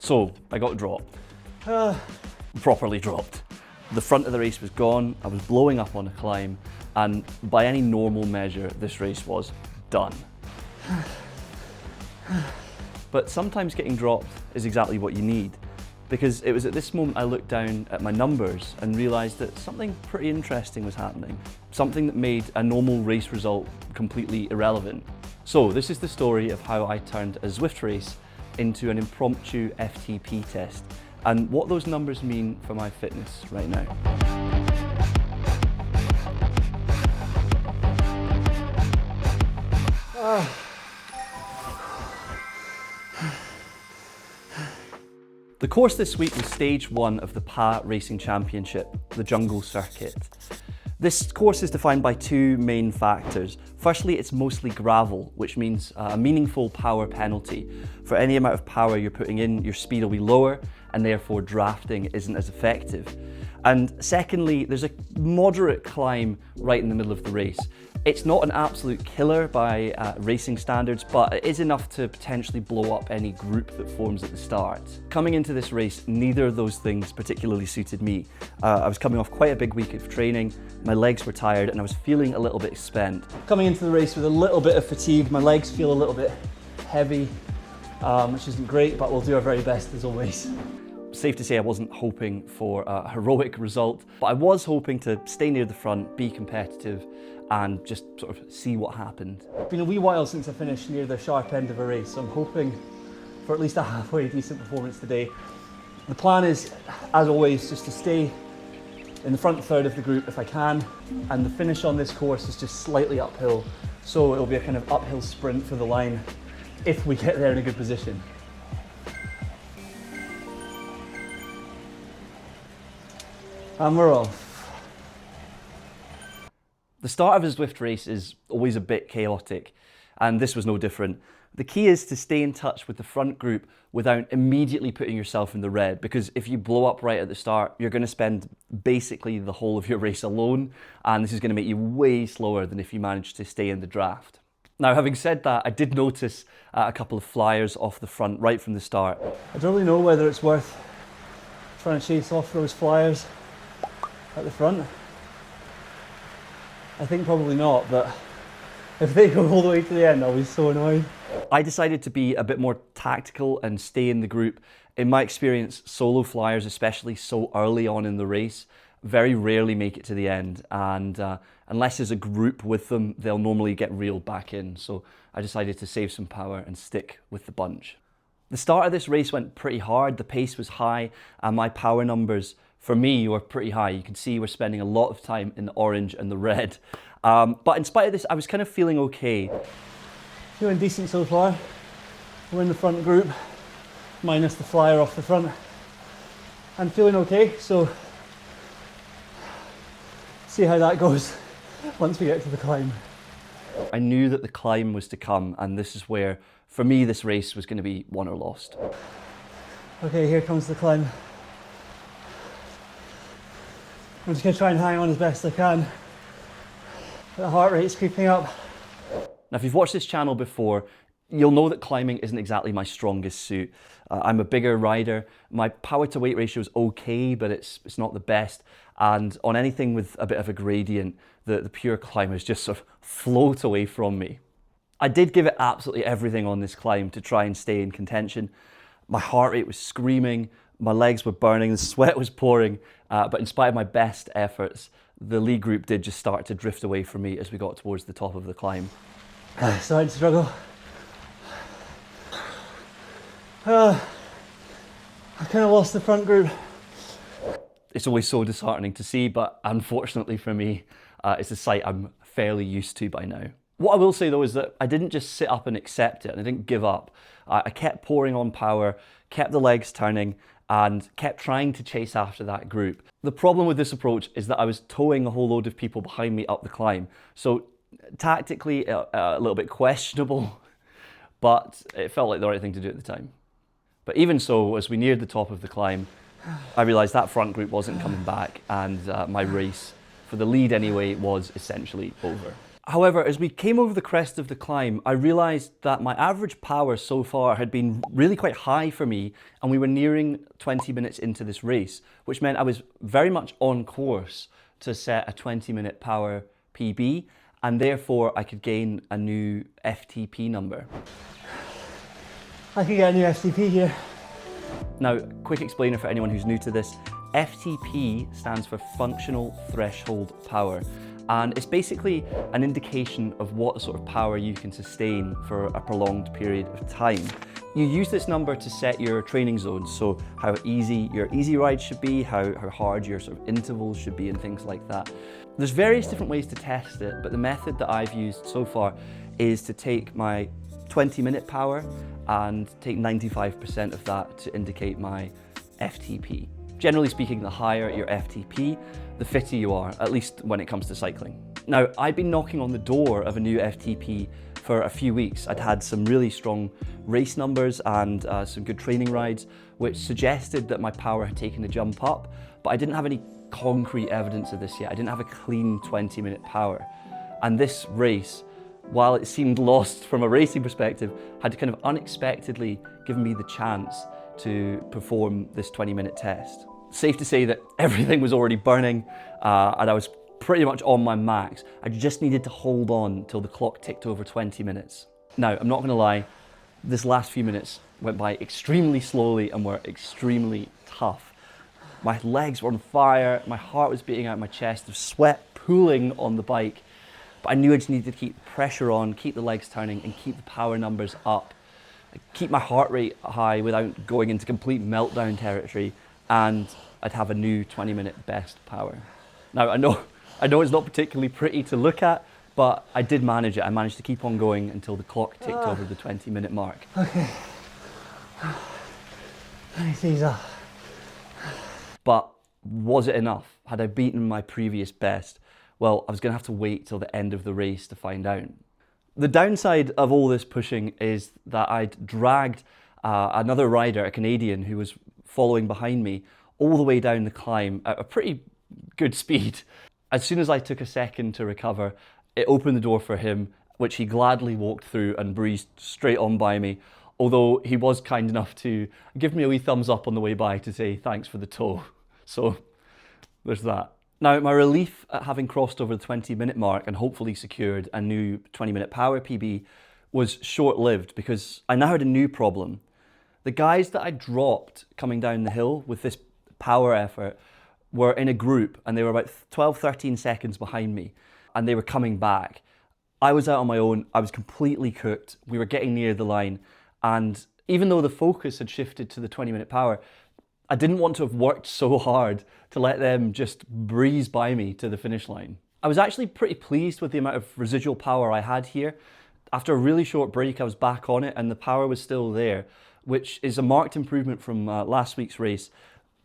So I got dropped, properly dropped. The front of the race was gone, I was blowing up on a climb, and by any normal measure, this race was done. But sometimes getting dropped is exactly what you need, because it was at this moment I looked down at my numbers and realised that something pretty interesting was happening. Something that made a normal race result completely irrelevant. So this is the story of how I turned a Zwift race into an impromptu FTP test, and what those numbers mean for my fitness right now. The course this week was stage 1 of the PA Racing Championship, the Jungle Circuit. This course is defined by two main factors. Firstly, it's mostly gravel, which means a meaningful power penalty. For any amount of power you're putting in, your speed will be lower, and therefore drafting isn't as effective. And secondly, there's a moderate climb right in the middle of the race. It's not an absolute killer by racing standards, but it is enough to potentially blow up any group that forms at the start. Coming into this race, neither of those things particularly suited me. I was coming off quite a big week of training, my legs were tired, and I was feeling a little bit spent. Coming into the race with a little bit of fatigue, my legs feel a little bit heavy, which isn't great, but we'll do our very best as always. Safe to say I wasn't hoping for a heroic result, but I was hoping to stay near the front, be competitive, and just sort of see what happened. It's been a wee while since I finished near the sharp end of a race, so I'm hoping for at least a halfway decent performance today. The plan is, as always, just to stay in the front third of the group if I can, and the finish on this course is just slightly uphill, so it'll be a kind of uphill sprint for the line if we get there in a good position. And we're off. The start of a Zwift race is always a bit chaotic, and this was no different. The key is to stay in touch with the front group without immediately putting yourself in the red, because if you blow up right at the start, you're going to spend basically the whole of your race alone, and this is going to make you way slower than if you manage to stay in the draft. Now, having said that, I did notice a couple of flyers off the front right from the start. I don't really know whether it's worth trying to chase off those flyers at the front. I think probably not, but if they go all the way to the end, I'll be so annoyed. I decided to be a bit more tactical and stay in the group. In my experience, solo flyers, especially so early on in the race, very rarely make it to the end, and unless there's a group with them, they'll normally get reeled back in. So I decided to save some power and stick with the bunch. The start of this race went pretty hard, the pace was high, and my power numbers for me were pretty high. You can see we're spending a lot of time in the orange and the red. But in spite of this, I was kind of feeling okay. Feeling decent so far. We're in the front group, minus the flyer off the front. I'm feeling okay, so see how that goes once we get to the climb. I knew that the climb was to come, and this is where, for me, this race was going to be won or lost. Okay, here comes the climb. I'm just going to try and hang on as best I can. The heart rate's creeping up. Now, if you've watched this channel before, you'll know that climbing isn't exactly my strongest suit. I'm a bigger rider. My power to weight ratio is okay, but it's not the best. And on anything with a bit of a gradient, the pure climbers just sort of float away from me. I did give it absolutely everything on this climb to try and stay in contention. My heart rate was screaming, my legs were burning, the sweat was pouring, but in spite of my best efforts, the lead group did just start to drift away from me as we got towards the top of the climb. Starting to struggle. I kind of lost the front group. It's always so disheartening to see, but unfortunately for me, it's a sight I'm fairly used to by now. What I will say though is that I didn't just sit up and accept it, and I didn't give up. I kept pouring on power, kept the legs turning, and kept trying to chase after that group. The problem with this approach is that I was towing a whole load of people behind me up the climb. So tactically, a little bit questionable, but it felt like the right thing to do at the time. But even so, as we neared the top of the climb, I realised that front group wasn't coming back, and my race, for the lead anyway, was essentially over. However, as we came over the crest of the climb, I realized that my average power so far had been really quite high for me, and we were nearing 20 minutes into this race, which meant I was very much on course to set a 20-minute power PB, and therefore I could gain a new FTP number. I could get a new FTP here. Now, quick explainer for anyone who's new to this. FTP stands for Functional Threshold Power, and it's basically an indication of what sort of power you can sustain for a prolonged period of time. You use this number to set your training zones, so how easy your easy rides should be, how hard your sort of intervals should be, and things like that. There's various different ways to test it, but the method that I've used so far is to take my 20-minute power and take 95% of that to indicate my FTP. Generally speaking, the higher your FTP, the fitter you are, at least when it comes to cycling. Now, I'd been knocking on the door of a new FTP for a few weeks. I'd had some really strong race numbers and some good training rides, which suggested that my power had taken a jump up, but I didn't have any concrete evidence of this yet. I didn't have a clean 20-minute power. And this race, while it seemed lost from a racing perspective, had kind of unexpectedly given me the chance to perform this 20-minute test. Safe to say that everything was already burning and I was pretty much on my max. I just needed to hold on till the clock ticked over 20 minutes. Now, I'm not gonna lie, this last few minutes went by extremely slowly and were extremely tough. My legs were on fire, my heart was beating out my chest, there was sweat pooling on the bike, but I knew I just needed to keep the pressure on, keep the legs turning, and keep the power numbers up. Keep my heart rate high without going into complete meltdown territory, and I'd have a new 20-minute best power. Now, I know it's not particularly pretty to look at, but I did manage it. I managed to keep on going until the clock ticked over the 20-minute mark. Okay. Nice, ease off. But was it enough? Had I beaten my previous best? Well, I was gonna have to wait till the end of the race to find out. The downside of all this pushing is that I'd dragged another rider, a Canadian, who was following behind me all the way down the climb at a pretty good speed. As soon as I took a second to recover, it opened the door for him, which he gladly walked through and breezed straight on by me, although he was kind enough to give me a wee thumbs up on the way by to say thanks for the tow. So there's that. Now, my relief at having crossed over the 20-minute mark and hopefully secured a new 20-minute power PB was short-lived, because I now had a new problem. The guys that I dropped coming down the hill with this power effort were in a group, and they were about 12, 13 seconds behind me, and they were coming back. I was out on my own, I was completely cooked, we were getting near the line, and even though the focus had shifted to the 20-minute power, I didn't want to have worked so hard to let them just breeze by me to the finish line. I was actually pretty pleased with the amount of residual power I had here. After a really short break, I was back on it and the power was still there, which is a marked improvement from last week's race.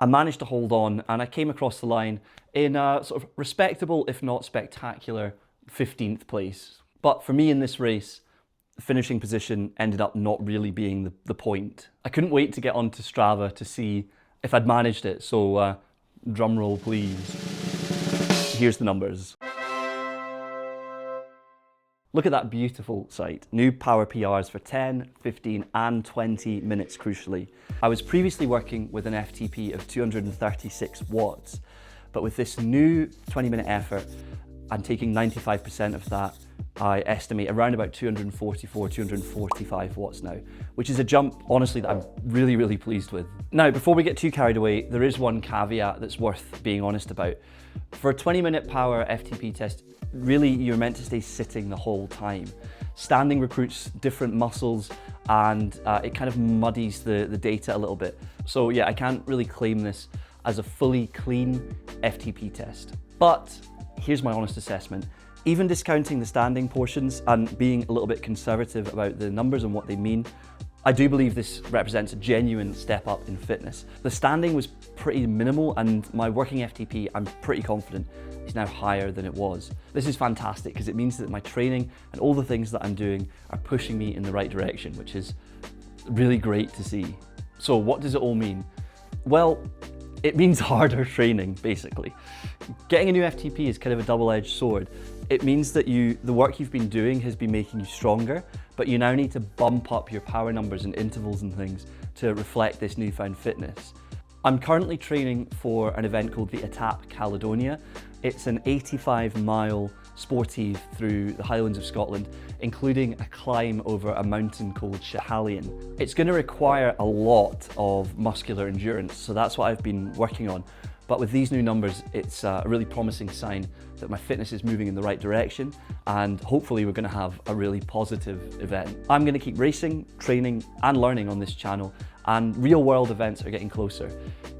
I managed to hold on and I came across the line in a sort of respectable, if not spectacular, 15th place. But for me in this race, the finishing position ended up not really being the point. I couldn't wait to get onto Strava to see if I'd managed it, so drum roll please. Here's the numbers. Look at that beautiful sight. New power PRs for 10, 15 and 20 minutes crucially. I was previously working with an FTP of 236 watts, but with this new 20-minute effort and taking 95% of that, I estimate around about 244, 245 watts now, which is a jump, honestly, that I'm really, really pleased with. Now, before we get too carried away, there is one caveat that's worth being honest about. For a 20-minute power FTP test, really you're meant to stay sitting the whole time. Standing recruits different muscles and it kind of muddies the data a little bit. So yeah, I can't really claim this as a fully clean FTP test. But here's my honest assessment. Even discounting the standing portions and being a little bit conservative about the numbers and what they mean, I do believe this represents a genuine step up in fitness. The standing was pretty minimal and my working FTP, I'm pretty confident, is now higher than it was. This is fantastic because it means that my training and all the things that I'm doing are pushing me in the right direction, which is really great to see. So what does it all mean? Well, it means harder training, basically. Getting a new FTP is kind of a double-edged sword. It means that the work you've been doing has been making you stronger, but you now need to bump up your power numbers and intervals and things to reflect this newfound fitness. I'm currently training for an event called the Étape Caledonia. It's an 85-mile sportive through the Highlands of Scotland, including a climb over a mountain called Schiehallion. It's going to require a lot of muscular endurance, so that's what I've been working on. But with these new numbers, it's a really promising sign that my fitness is moving in the right direction, and hopefully we're going to have a really positive event. I'm going to keep racing, training and learning on this channel, and real world events are getting closer.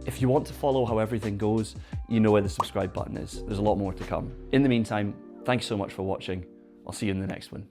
If you want to follow how everything goes, you know where the subscribe button is. There's a lot more to come. In the meantime, thanks so much for watching. I'll see you in the next one.